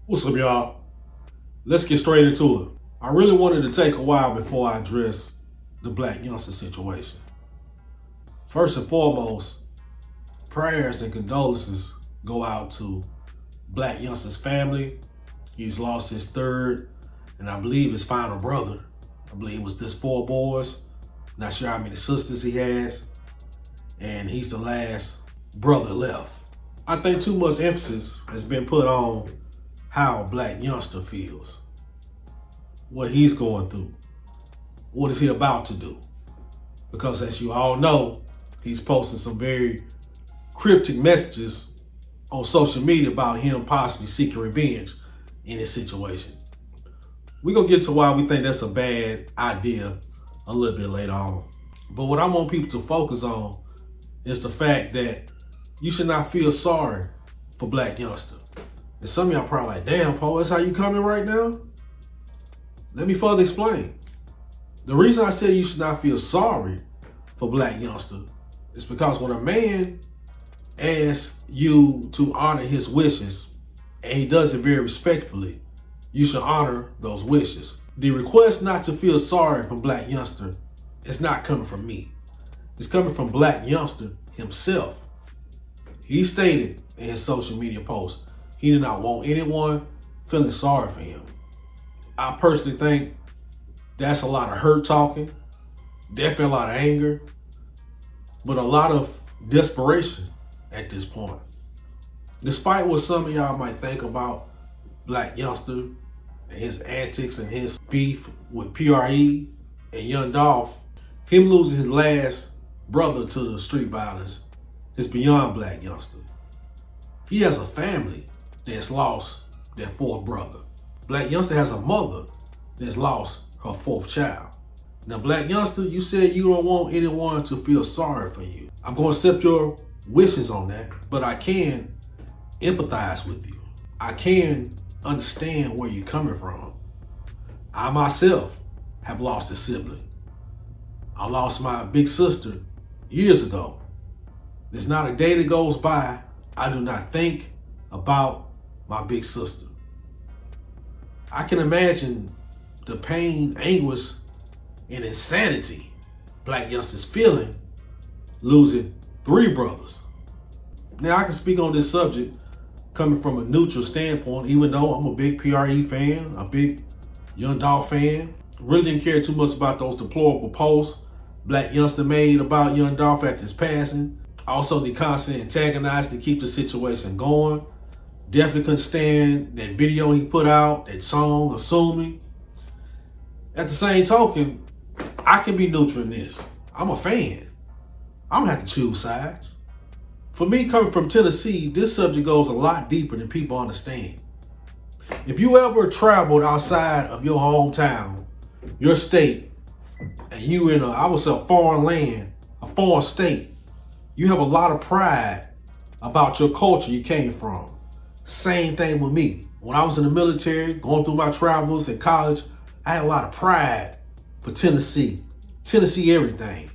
What's up, y'all? Let's get straight into it. I really wanted to take a while before I address the Black Youngster situation. First and foremost, prayers and condolences go out to Black Youngster's family. He's lost his third and I believe his final brother. I believe it was just 4 boys. Not sure how many sisters he has. And he's the last brother left. I think too much emphasis has been put on how Black Youngster feels, what he's going through, what is he about to do. Because as you all know, he's posting some very cryptic messages on social media about him possibly seeking revenge in this situation. We're gonna get to why we think that's a bad idea a little bit later on. But what I want people to focus on is the fact that you should not feel sorry for Black Youngster. And some of y'all probably like, damn, Paul, that's how you coming right now? Let me further explain. The reason I said you should not feel sorry for Black Youngster is because when a man asks you to honor his wishes, and he does it very respectfully, you should honor those wishes. The request not to feel sorry for Black Youngster is not coming from me. It's coming from Black Youngster himself. He stated in his social media post, he did not want anyone feeling sorry for him. I personally think that's a lot of hurt talking, definitely a lot of anger, but a lot of desperation at this point. Despite what some of y'all might think about Black Youngster and his antics and his beef with P.O.E. and Young Dolph, him losing his last brother to the street violence is beyond Black Youngster. He has a family that's lost their 4th brother. Black Youngster has a mother that's lost her 4th child. Now, Black Youngster, you said you don't want anyone to feel sorry for you. I'm going to accept your wishes on that, but I can empathize with you. I can understand where you're coming from. I myself have lost a sibling. I lost my big sister years ago. There's not a day that goes by I do not think about my big sister. I can imagine the pain, anguish, and insanity Black Youngster's feeling losing 3 brothers. Now I can speak on this subject coming from a neutral standpoint, even though I'm a big P.O.E. fan, a big Young Dolph fan. Really didn't care too much about those deplorable posts Black Youngster made about Young Dolph after his passing. Also, the constant antagonized to keep the situation going. Definitely couldn't stand that video he put out, that song, Assuming. At the same token, I can be neutral in this. I'm a fan. I don't have to choose sides. For me, coming from Tennessee, this subject goes a lot deeper than people understand. If you ever traveled outside of your hometown, your state, and you in I would say a foreign land, a foreign state, you have a lot of pride about your culture you came from. Same thing with me. When I was in the military, going through my travels in college, I had a lot of pride for Tennessee. Tennessee everything.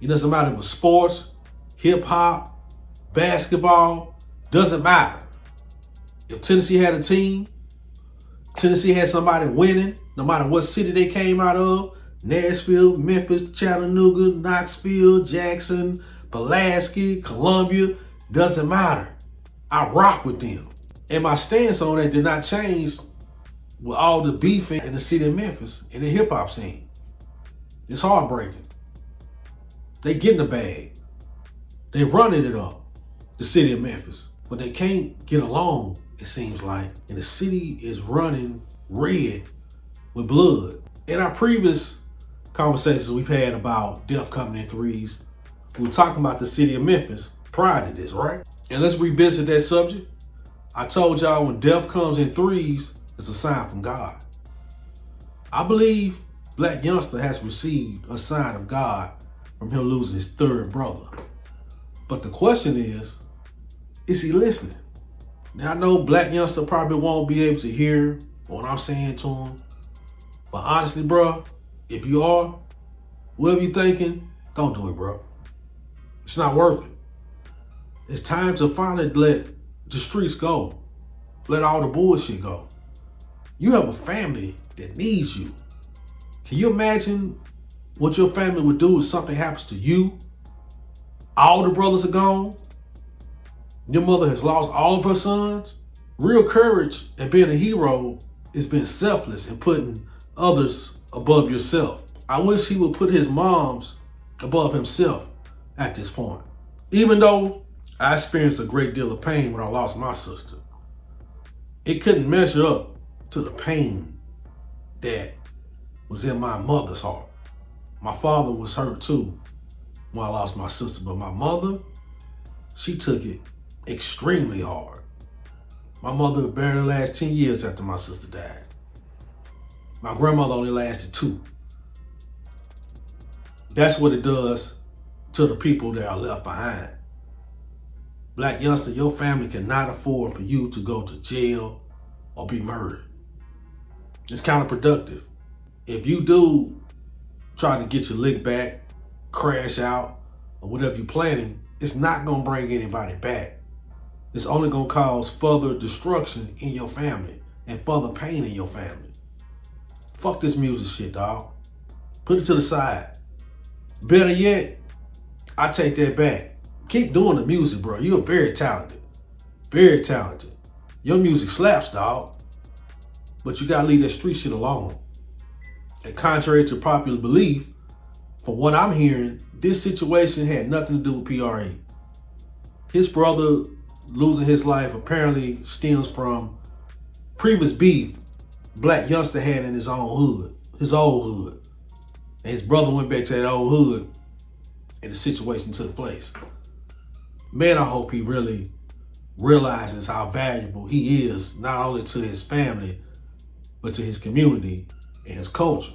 It doesn't matter if it was sports, hip hop, basketball, doesn't matter. If Tennessee had a team, Tennessee had somebody winning, no matter what city they came out of, Nashville, Memphis, Chattanooga, Knoxville, Jackson, Pulaski, Columbia, doesn't matter. I rock with them. And my stance on that did not change with all the beefing in the city of Memphis in the hip hop scene. It's heartbreaking. They getting the bag. They running it up, the city of Memphis. But they can't get along, it seems like. And the city is running red with blood. In our previous conversations we've had about death coming in threes, we were talking about the city of Memphis prior to this, right? And let's revisit that subject. I told y'all when death comes in threes, it's a sign from God. I believe Black Youngster has received a sign of God from him losing his 3rd brother. But the question is he listening? Now I know Black Youngster probably won't be able to hear what I'm saying to him. But honestly, bro, if you are, whatever you thinking, don't do it, bro. It's not worth it. It's time to finally let the streets go. Let all the bullshit go. You have a family that needs you. Can you imagine what your family would do if something happens to you? All the brothers are gone. Your mother has lost all of her sons. Real courage and being a hero is being selfless and putting others above yourself. I wish he would put his moms above himself at this point. Even though I experienced a great deal of pain when I lost my sister, it couldn't measure up to the pain that was in my mother's heart. My father was hurt too when I lost my sister, but my mother, she took it extremely hard. My mother barely lasted 10 years after my sister died. My grandmother only lasted 2. That's what it does to the people that are left behind. Black Youngster, your family cannot afford for you to go to jail or be murdered. It's counterproductive. If you do try to get your lick back, crash out, or whatever you're planning, it's not gonna bring anybody back. It's only gonna cause further destruction in your family and further pain in your family. Fuck this music shit, dog. Put it to the side. Better yet, I take that back. Keep doing the music, bro. You're very talented. Very talented. Your music slaps, dog. But you gotta leave that street shit alone. And contrary to popular belief, from what I'm hearing, this situation had nothing to do with P.O.E. His brother losing his life apparently stems from previous beef Black Youngster had in his own hood, his old hood. And his brother went back to that old hood and the situation took place. Man, I hope he really realizes how valuable he is, not only to his family, but to his community and his culture.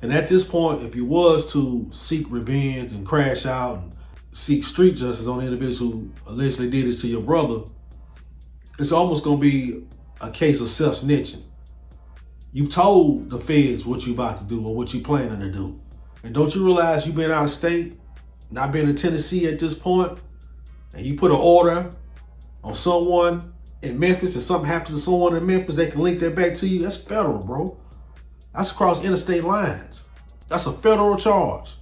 And at this point, if he was to seek revenge and crash out and seek street justice on the individuals who allegedly did this to your brother, it's almost gonna be a case of self-snitching. You've told the feds what you about to do or what you planning to do. And don't you realize you've been out of state, not been in Tennessee at this point, and you put an order on someone in Memphis and something happens to someone in Memphis, they can link that back to you? That's federal, bro. That's across interstate lines. That's a federal charge.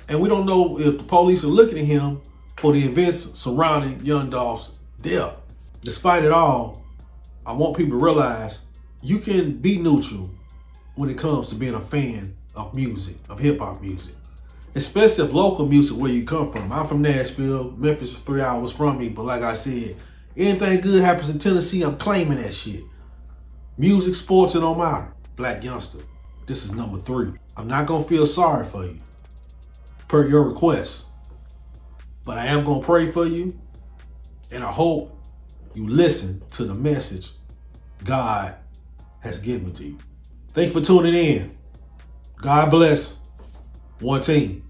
And we don't know if the police are looking at him for the events surrounding Young Dolph's death. Despite it all, I want people to realize you can be neutral when it comes to being a fan of music, of hip hop music, especially of local music where you come from. I'm from Nashville. Memphis is 3 hours from me, but like I said, anything good happens in Tennessee, I'm claiming that shit. Music, sports, it don't matter. Black Youngster, this is number 3. I'm not gonna feel sorry for you, per your request, but I am gonna pray for you, and I hope you listen to the message God has given to you. Thank you for tuning in. God bless. One team.